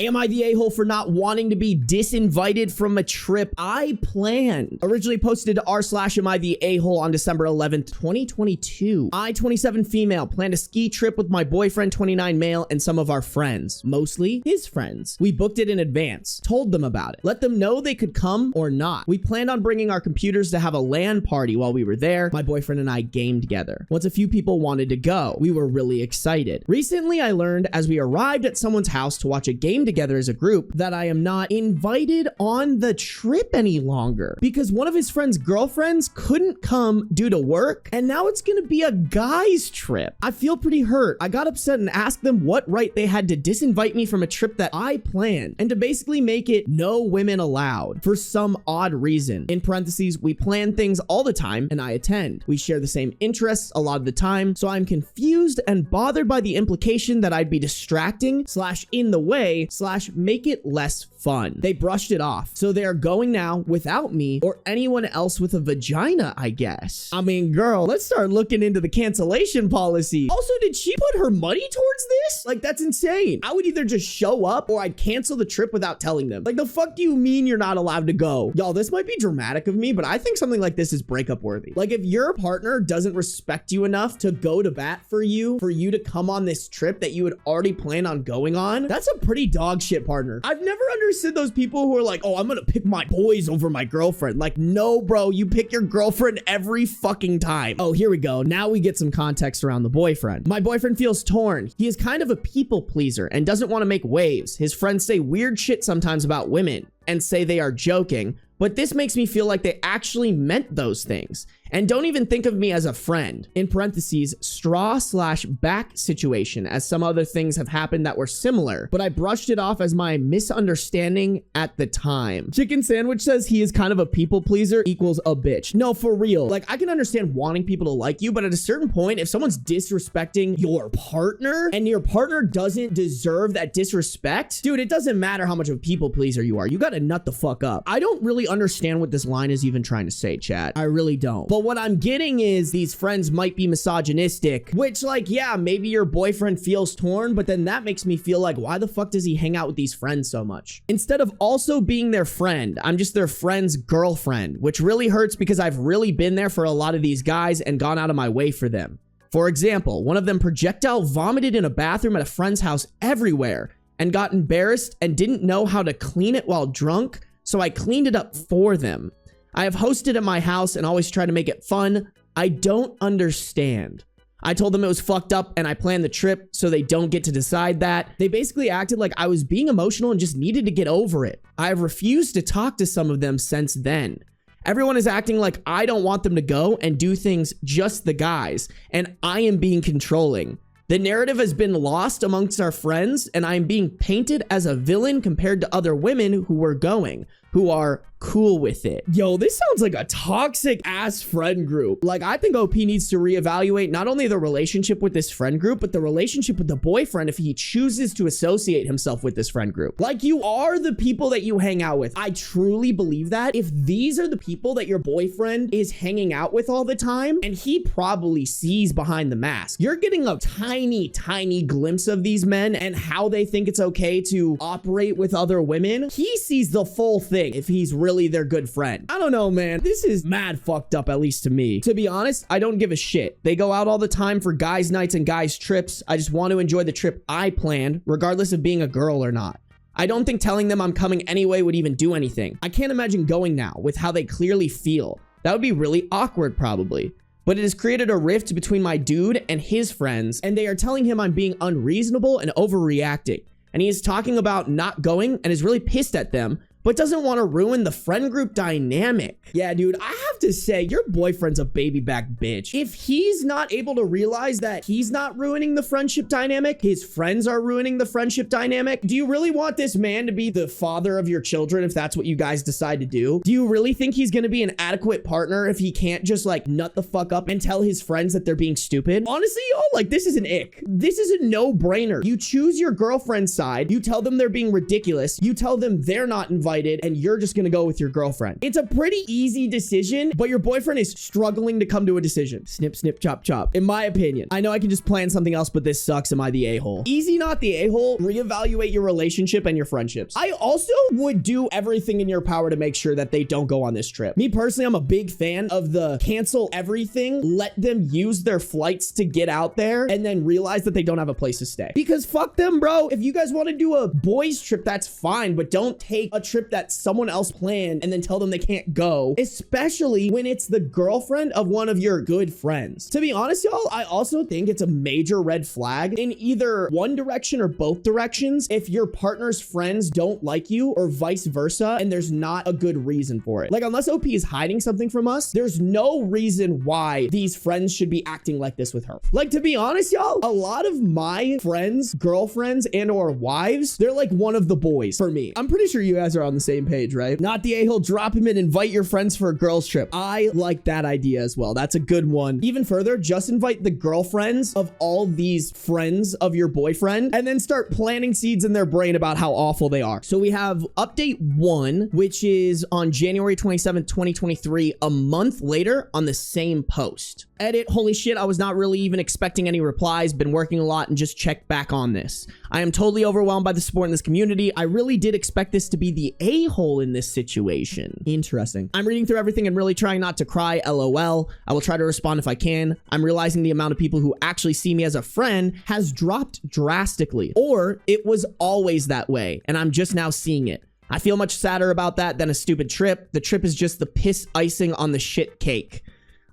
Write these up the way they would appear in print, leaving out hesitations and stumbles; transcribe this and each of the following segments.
Am I the a-hole for not wanting to be disinvited from a trip I planned? Originally posted to r/am I the a-hole on December 11th, 2022. I, 27 female, planned a ski trip with my boyfriend, 29 male, and some of our friends. Mostly his friends. We booked it in advance, told them about it, let them know they could come or not. We planned on bringing our computers to have a LAN party while we were there. My boyfriend and I gamed together. Once a few people wanted to go, we were really excited. Recently, I learned as we arrived at someone's house to watch a game together as a group that I am not invited on the trip any longer because one of his friend's girlfriends couldn't come due to work, and now it's gonna be a guy's trip. I feel pretty hurt. I got upset and asked them what right they had to disinvite me from a trip that I planned and to basically make it no women allowed for some odd reason. In parentheses, we plan things all the time and I attend. We share the same interests a lot of the time, so I'm confused and bothered by the implication that I'd be distracting / in the way / make it less fun. They brushed it off, so they are going now without me or anyone else with a vagina, I guess. I mean, girl, let's start looking into the cancellation policy. Also, did she put her money towards this? Like, that's insane. I would either just show up or I'd cancel the trip without telling them. Like, the fuck do you mean you're not allowed to go? Y'all, this might be dramatic of me, but I think something like this is breakup worthy. Like, if your partner doesn't respect you enough to go to bat for you to come on this trip that you had already planned on going on, that's a pretty dog shit partner. I've never understood those people who are like, oh, I'm gonna pick my boys over my girlfriend. Like, no, bro, you pick your girlfriend every fucking time. Oh, here we go. Now we get some context around the boyfriend. My boyfriend feels torn. He is kind of a people pleaser and doesn't want to make waves. His friends say weird shit sometimes about women and say they are joking, but this makes me feel like they actually meant those things and don't even think of me as a friend. In parentheses, straw / back situation, as some other things have happened that were similar, but I brushed it off as my misunderstanding at the time. Chicken Sandwich says he is kind of a people pleaser equals a bitch. No, for real. Like, I can understand wanting people to like you, but at a certain point, if someone's disrespecting your partner and your partner doesn't deserve that disrespect, dude, it doesn't matter how much of a people pleaser you are. You gotta nut the fuck up. I don't really understand what this line is even trying to say, chat. I really don't. But what I'm getting is these friends might be misogynistic, which, like, yeah, maybe your boyfriend feels torn, but then that makes me feel like, why the fuck does he hang out with these friends so much? Instead of also being their friend, I'm just their friend's girlfriend, which really hurts because I've really been there for a lot of these guys and gone out of my way for them. For example, one of them projectile vomited in a bathroom at a friend's house everywhere and got embarrassed and didn't know how to clean it while drunk, so I cleaned it up for them. I have hosted at my house and always try to make it fun. I don't understand. I told them it was fucked up and I planned the trip so they don't get to decide that. They basically acted like I was being emotional and just needed to get over it. I have refused to talk to some of them since then. Everyone is acting like I don't want them to go and do things just the guys, and I am being controlling. The narrative has been lost amongst our friends, and I am being painted as a villain compared to other women who were going, who are cool with it. Yo, this sounds like a toxic ass friend group. Like, I think OP needs to reevaluate not only the relationship with this friend group, but the relationship with the boyfriend if he chooses to associate himself with this friend group. Like, you are the people that you hang out with. I truly believe that. If these are the people that your boyfriend is hanging out with all the time, and he probably sees behind the mask, you're getting a tiny glimpse of these men and how they think it's okay to operate with other women. He sees the full thing if he's really their good friend. I don't know, man. This is mad fucked up, at least to me. To be honest, I don't give a shit. They go out all the time for guys' nights and guys' trips. I just want to enjoy the trip I planned, regardless of being a girl or not. I don't think telling them I'm coming anyway would even do anything. I can't imagine going now with how they clearly feel. That would be really awkward, probably. But it has created a rift between my dude and his friends, and they are telling him I'm being unreasonable and overreacting. And he is talking about not going and is really pissed at them, but doesn't want to ruin the friend group dynamic. Yeah, dude, I have to say, your boyfriend's a baby back bitch. If he's not able to realize that he's not ruining the friendship dynamic, his friends are ruining the friendship dynamic, do you really want this man to be the father of your children if that's what you guys decide to do? Do you really think he's gonna be an adequate partner if he can't just, like, nut the fuck up and tell his friends that they're being stupid? Honestly, y'all, like, this is an ick. This is a no-brainer. You choose your girlfriend's side, you tell them they're being ridiculous, you tell them they're not invited, disinvited and you're just gonna go with your girlfriend. It's a pretty easy decision, but your boyfriend is struggling to come to a decision. Snip, snip, chop, chop. In my opinion, I know I can just plan something else, but this sucks. Am I the a-hole? Easy, not the a-hole. Reevaluate your relationship and your friendships. I also would do everything in your power to make sure that they don't go on this trip. Me personally, I'm a big fan of the cancel everything, let them use their flights to get out there, and then realize that they don't have a place to stay. Because fuck them, bro. If you guys want to do a boys trip, that's fine, but don't take a trip that someone else planned and then tell them they can't go, especially when it's the girlfriend of one of your good friends. To be honest, y'all, I also think it's a major red flag in either one direction or both directions if your partner's friends don't like you or vice versa, and there's not a good reason for it. Like, unless OP is hiding something from us, there's no reason why these friends should be acting like this with her. Like, to be honest, y'all, a lot of my friends, girlfriends, and or wives, they're like one of the boys for me. I'm pretty sure you guys are on the same page, right? Not the a-hole, drop him and invite your friends for a girls trip. I like that idea as well. That's a good one. Even further, just invite the girlfriends of all these friends of your boyfriend and then start planting seeds in their brain about how awful they are. So we have update 1, which is on January 27th, 2023, a month later on the same post. Edit, holy shit, I was not really even expecting any replies, been working a lot and just checked back on this. I am totally overwhelmed by the support in this community. I really did expect this to be the a-hole in this situation. Interesting. I'm reading through everything and really trying not to cry, LOL. I will try to respond if I can. I'm realizing the amount of people who actually see me as a friend has dropped drastically, or it was always that way and I'm just now seeing it. I feel much sadder about that than a stupid trip. The trip is just the piss icing on the shit cake.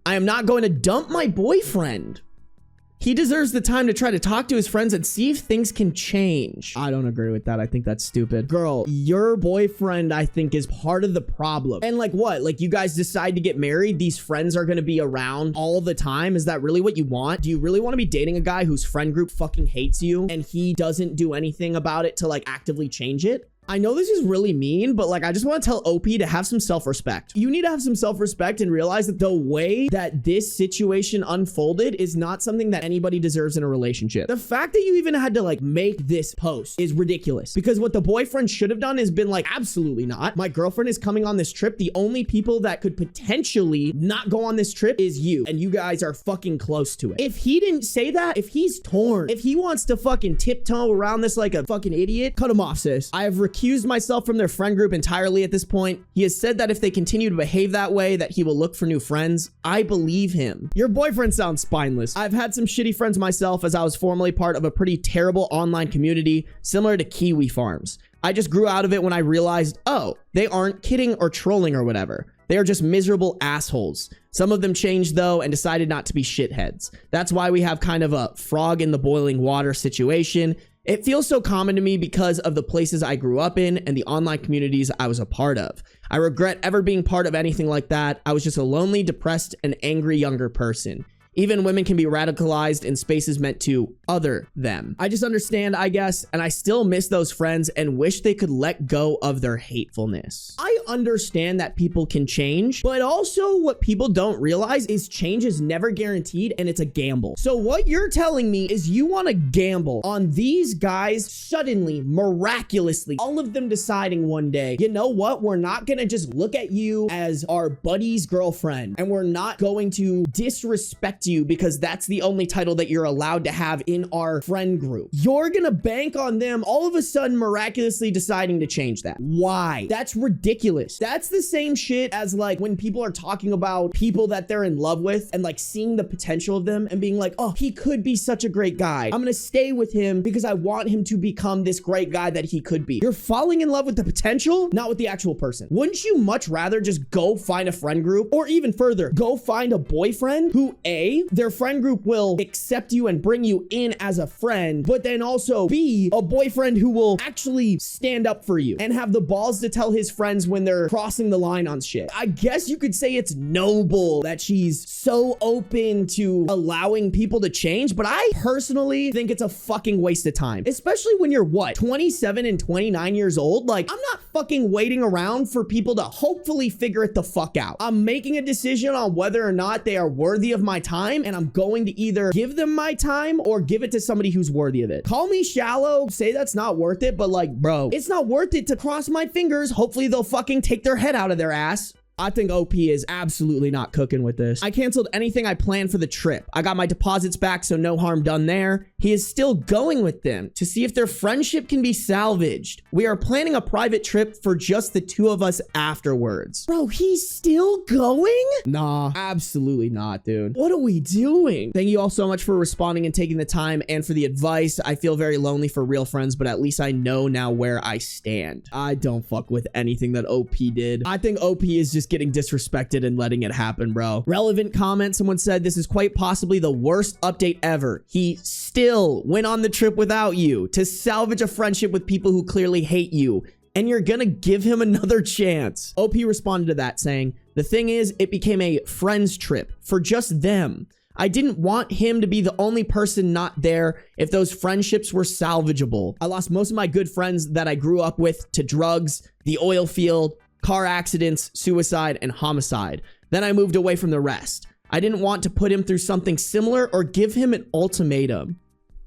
I am not going to dump my boyfriend. He deserves the time to try to talk to his friends and see if things can change. I don't agree with that. I think that's stupid. Girl, your boyfriend, I think, is part of the problem. And like what? Like you guys decide to get married, these friends are going to be around all the time? Is that really what you want? Do you really want to be dating a guy whose friend group fucking hates you and he doesn't do anything about it to like actively change it? I know this is really mean, but like, I just want to tell OP to have some self-respect. You need to have some self-respect and realize that the way that this situation unfolded is not something that anybody deserves in a relationship. The fact that you even had to like make this post is ridiculous, because what the boyfriend should have done is been like, absolutely not. My girlfriend is coming on this trip. The only people that could potentially not go on this trip is you, and you guys are fucking close to it. If he didn't say that, if he's torn, if he wants to fucking tiptoe around this like a fucking idiot, cut him off, sis. I have recused myself from their friend group entirely at this point. He has said that if they continue to behave that way, that he will look for new friends. I believe him. Your boyfriend sounds spineless. I've had some shitty friends myself, as I was formerly part of a pretty terrible online community similar to Kiwi Farms. I just grew out of it when I realized, oh, they aren't kidding or trolling or whatever. They are just miserable assholes. Some of them changed though and decided not to be shitheads. That's why we have kind of a frog in the boiling water situation. It feels so common to me because of the places I grew up in and the online communities I was a part of. I regret ever being part of anything like that. I was just a lonely, depressed, and angry younger person. Even women can be radicalized in spaces meant to other them. I just understand, I guess, and I still miss those friends and wish they could let go of their hatefulness. I understand that people can change, but also what people don't realize is change is never guaranteed and it's a gamble. So what you're telling me is you want to gamble on these guys suddenly, miraculously, all of them deciding one day, you know what? We're not going to just look at you as our buddy's girlfriend, and we're not going to disrespect you because that's the only title that you're allowed to have in our friend group. You're gonna bank on them all of a sudden miraculously deciding to change that. Why? That's ridiculous. That's the same shit as like when people are talking about people that they're in love with and like seeing the potential of them and being like, oh, he could be such a great guy. I'm gonna stay with him because I want him to become this great guy that he could be. You're falling in love with the potential, not with the actual person. Wouldn't you much rather just go find a friend group, or even further, go find a boyfriend who their friend group will accept you and bring you in as a friend, but then also be a boyfriend who will actually stand up for you and have the balls to tell his friends when they're crossing the line on shit. I guess you could say it's noble that she's so open to allowing people to change, but I personally think it's a fucking waste of time, especially when you're what, 27 and 29 years old? Like, I'm not fucking waiting around for people to hopefully figure it the fuck out. I'm making a decision on whether or not they are worthy of my time, time, and I'm going to either give them my time or give it to somebody who's worthy of it. Call me shallow, say that's not worth it, but like, bro, it's not worth it to cross my fingers. Hopefully they'll fucking take their head out of their ass. I think OP is absolutely not cooking with this. I canceled anything I planned for the trip. I got my deposits back, so no harm done there. He is still going with them to see if their friendship can be salvaged. We are planning a private trip for just the two of us afterwards. Bro, he's still going? Nah, absolutely not, dude. What are we doing? Thank you all so much for responding and taking the time and for the advice. I feel very lonely for real friends, but at least I know now where I stand. I don't fuck with anything that OP did. I think OP is just getting disrespected and letting it happen, bro. Relevant comment. Someone said this is quite possibly the worst update ever. He still went on the trip without you to salvage a friendship with people who clearly hate you. And you're gonna give him another chance. OP responded to that saying, the thing is, it became a friends trip for just them. I didn't want him to be the only person not there if those friendships were salvageable. I lost most of my good friends that I grew up with to drugs, the oil field, car accidents, suicide, and homicide. Then I moved away from the rest. I didn't want to put him through something similar or give him an ultimatum.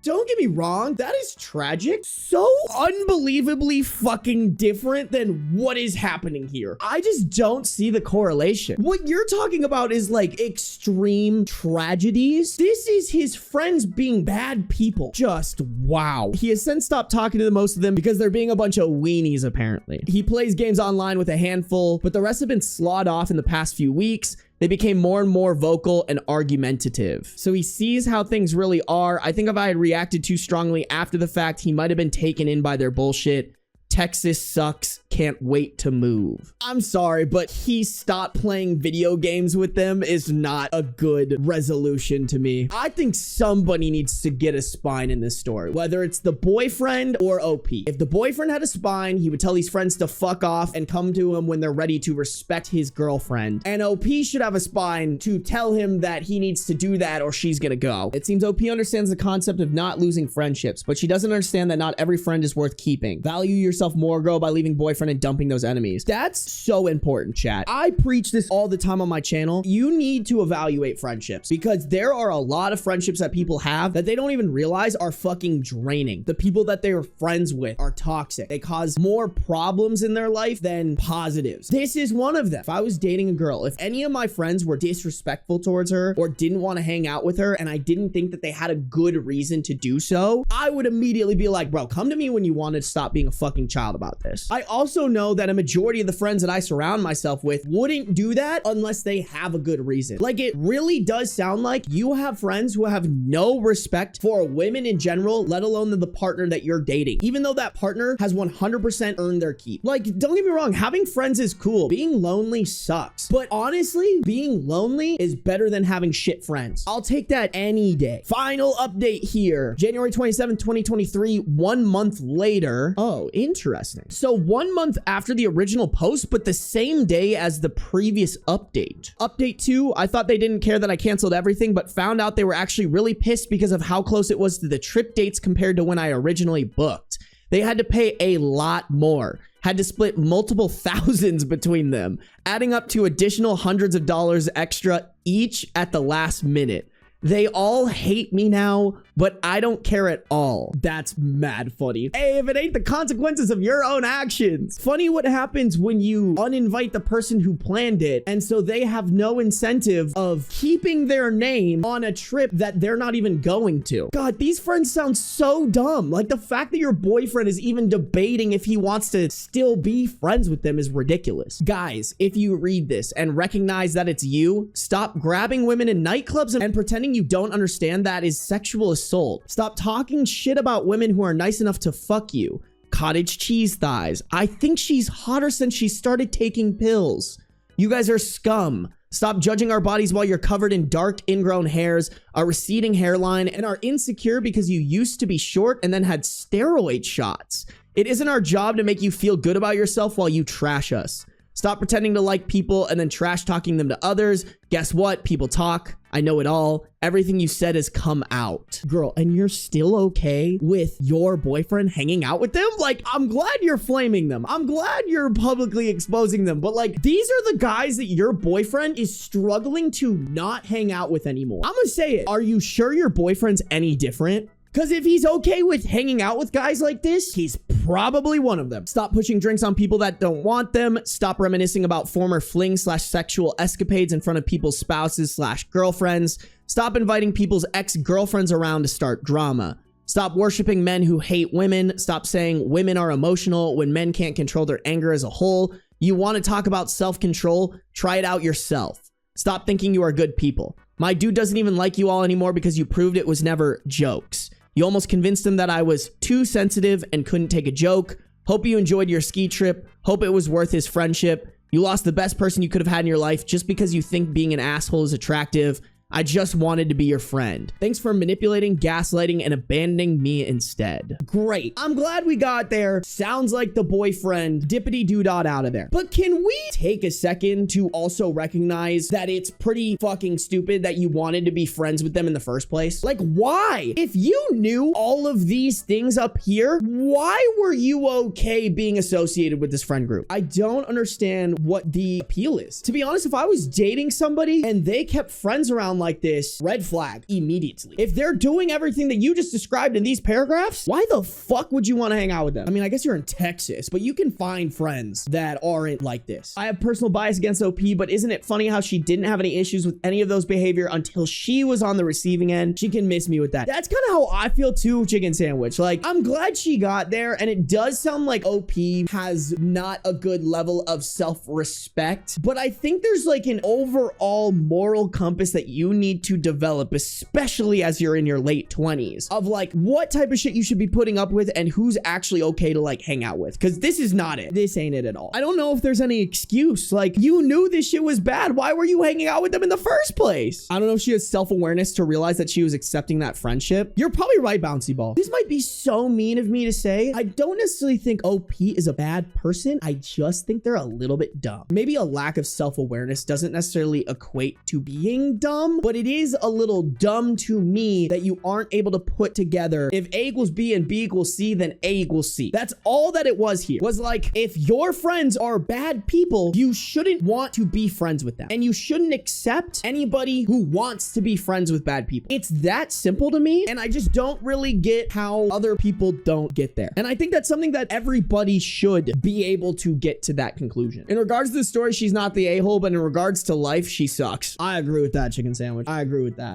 Don't get me wrong, that is tragic. So unbelievably fucking different than what is happening here. I just don't see the correlation. What you're talking about is like extreme tragedies. This is his friends being bad people. Just wow. He has since stopped talking to the most of them because they're being a bunch of weenies apparently. He plays games online with a handful, but the rest have been slawed off in the past few weeks. They became more and more vocal and argumentative. So he sees how things really are. I think if I had reacted too strongly after the fact, he might have been taken in by their bullshit. Texas sucks. Can't wait to move. I'm sorry, but he stopped playing video games with them is not a good resolution to me. I think somebody needs to get a spine in this story, whether it's the boyfriend or OP. If the boyfriend had a spine, he would tell these friends to fuck off and come to him when they're ready to respect his girlfriend. And OP should have a spine to tell him that he needs to do that or she's gonna go. It seems OP understands the concept of not losing friendships, but she doesn't understand that not every friend is worth keeping. Value yourself more, girl, by leaving boyfriend and dumping those enemies. That's so important, chat. I preach this all the time on my channel. You need to evaluate friendships because there are a lot of friendships that people have that they don't even realize are fucking draining. The people that they're friends with are toxic. They cause more problems in their life than positives. This is one of them. If I was dating a girl, if any of my friends were disrespectful towards her or didn't want to hang out with her and I didn't think that they had a good reason to do so, I would immediately be like, bro, come to me when you want to stop being a fucking child about this. I also know that a majority of the friends that I surround myself with wouldn't do that unless they have a good reason. Like, it really does sound like you have friends who have no respect for women in general, let alone the partner that you're dating, even though that partner has 100% earned their keep. Like, don't get me wrong, having friends is cool. Being lonely sucks. But honestly, being lonely is better than having shit friends. I'll take that any day. Final update here. January 27th, 2023, 1 month later. Oh, interesting. So 1 month after the original post, but the same day as the previous update. Update 2, I thought they didn't care that I canceled everything, but found out they were actually really pissed because of how close it was to the trip dates compared to when I originally booked. They had to pay a lot more, had to split multiple thousands between them, adding up to additional hundreds of dollars extra each at the last minute. They all hate me now, but I don't care at all. That's mad funny. Hey, if it ain't the consequences of your own actions. Funny what happens when you uninvite the person who planned it, and so they have no incentive of keeping their name on a trip that they're not even going to. God, these friends sound so dumb. Like, the fact that your boyfriend is even debating if he wants to still be friends with them is ridiculous. Guys, if you read this and recognize that it's you, stop grabbing women in nightclubs and pretending you don't understand that is sexual assault. Stop talking shit about women who are nice enough to fuck you. Cottage cheese thighs. I think she's hotter since she started taking pills. You guys are scum. Stop judging our bodies while you're covered in dark ingrown hairs, a receding hairline, and are insecure because you used to be short and then had steroid shots. It isn't our job to make you feel good about yourself while you trash us. Stop pretending to like people and then trash talking them to others. Guess what? People talk. I know it all. Everything you said has come out. Girl, and you're still okay with your boyfriend hanging out with them? Like, I'm glad you're flaming them. I'm glad you're publicly exposing them. But like, these are the guys that your boyfriend is struggling to not hang out with anymore. I'm gonna say it. Are you sure your boyfriend's any different? Because if he's okay with hanging out with guys like this, he's probably one of them. Stop pushing drinks on people that don't want them. Stop reminiscing about former fling/sexual escapades in front of people's spouses/girlfriends. Stop inviting people's ex-girlfriends around to start drama. Stop worshiping men who hate women. Stop saying women are emotional when men can't control their anger as a whole. You want to talk about self-control? Try it out yourself. Stop thinking you are good people. My dude doesn't even like you all anymore because you proved it was never jokes. You almost convinced him that I was too sensitive and couldn't take a joke. Hope you enjoyed your ski trip. Hope it was worth his friendship. You lost the best person you could have had in your life just because you think being an asshole is attractive. I just wanted to be your friend. Thanks for manipulating, gaslighting, and abandoning me instead. Great. I'm glad we got there. Sounds like the boyfriend dippity-doo-dot out of there. But can we take a second to also recognize that it's pretty fucking stupid that you wanted to be friends with them in the first place? Like, why? If you knew all of these things up here, why were you okay being associated with this friend group? I don't understand what the appeal is. To be honest, if I was dating somebody and they kept friends around like this, red flag immediately. If they're doing everything that you just described in these paragraphs, why the fuck would you want to hang out with them? I mean, I guess you're in Texas, but you can find friends that aren't like this. I have personal bias against OP, but isn't it funny how she didn't have any issues with any of those behavior until she was on the receiving end? She can miss me with that. That's kind of how I feel too, chicken sandwich. Like, I'm glad she got there, and it does sound like OP has not a good level of self-respect, but I think there's like an overall moral compass that you need to develop, especially as you're in your late 20s, of like what type of shit you should be putting up with and who's actually okay to like hang out with, because this is not it. This ain't it at all. I don't know if there's any excuse. Like, you knew this shit was bad. Why were you hanging out with them in the first place? I don't know if she has self-awareness to realize that she was accepting that friendship. You're probably right, Bouncy Ball. This might be so mean of me to say. I don't necessarily think OP is a bad person. I just think they're a little bit dumb. Maybe a lack of self-awareness doesn't necessarily equate to being dumb, but it is a little dumb to me that you aren't able to put together if A equals B and B equals C, then A equals C. That's all that it was here. Was like, if your friends are bad people, you shouldn't want to be friends with them. And you shouldn't accept anybody who wants to be friends with bad people. It's that simple to me. And I just don't really get how other people don't get there. And I think that's something that everybody should be able to get to that conclusion. In regards to the story, she's not the a-hole, but in regards to life, she sucks. I agree with that, chicken sandwich. I agree with that.